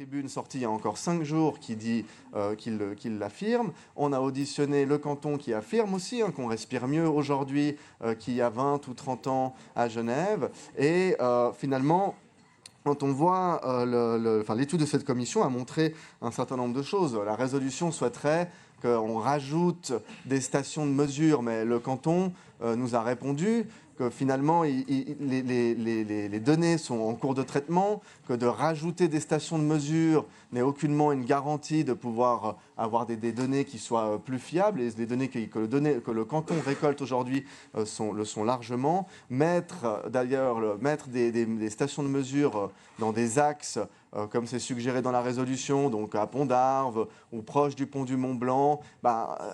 tribune sortie il y a encore 5 jours qui dit qu'il l'affirme. On a auditionné le canton qui affirme aussi qu'on respire mieux aujourd'hui qu'il y a 20 ou 30 ans à Genève. Et finalement, quand on voit l'étude de cette commission a montré un certain nombre de choses. La résolution souhaiterait qu'on rajoute des stations de mesure, mais le canton nous a répondu que finalement les données sont en cours de traitement, que de rajouter des stations de mesure n'est aucunement une garantie de pouvoir avoir des données qui soient plus fiables. Et les données que le canton récolte aujourd'hui le sont largement. Mettre des stations de mesure dans des axes comme c'est suggéré dans la résolution, donc à Pont d'Arve ou proche du pont du Mont-Blanc,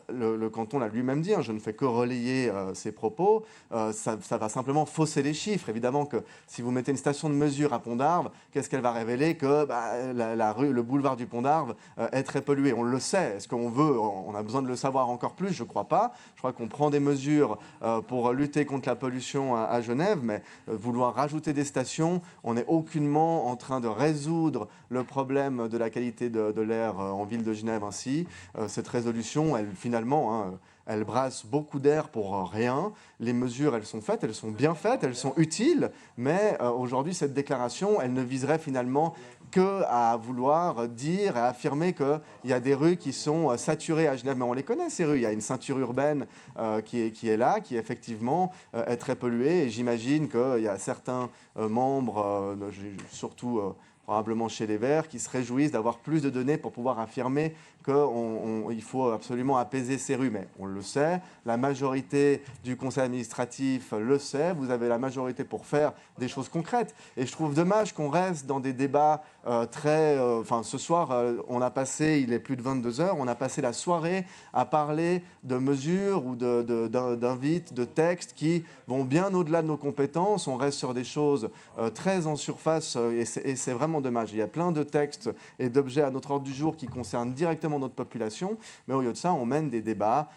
le canton l'a lui-même dit, je ne fais que relayer ces propos, ça va simplement fausser les chiffres. Évidemment que si vous mettez une station de mesure à Pont d'Arve, qu'est-ce qu'elle va révéler? Que le boulevard du Pont d'Arve est très pollué. On le sait. Est-ce qu'on on a besoin de le savoir encore plus? Je ne crois pas. Je crois qu'on prend des mesures pour lutter contre la pollution à Genève, mais vouloir rajouter des stations, on n'est aucunement en train de résoudre le problème de la qualité de l'air en ville de Genève ainsi. Cette résolution, elle brasse beaucoup d'air pour rien. Les mesures, elles sont faites, elles sont bien faites, elles sont utiles, mais aujourd'hui, cette déclaration, elle ne viserait finalement qu'à vouloir dire et affirmer qu'il y a des rues qui sont saturées à Genève. Mais on les connaît, ces rues. Il y a une ceinture urbaine qui est là, qui effectivement est très polluée. Et j'imagine qu'il y a certains membres, surtout probablement chez les Verts, qui se réjouissent d'avoir plus de données pour pouvoir affirmer qu'il faut absolument apaiser ces rues. Mais on le sait, la majorité du conseil administratif le sait, vous avez la majorité pour faire des choses concrètes. Et je trouve dommage qu'on reste dans des débats ce soir, on a passé, il est plus de 22 heures, on a passé la soirée à parler de mesures ou d'invites, de textes qui vont bien au-delà de nos compétences. On reste sur des choses très en surface et c'est vraiment dommage. Il y a plein de textes et d'objets à notre ordre du jour qui concernent directement notre population, mais au lieu de ça, on mène des débats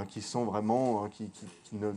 qui sont vraiment qui ne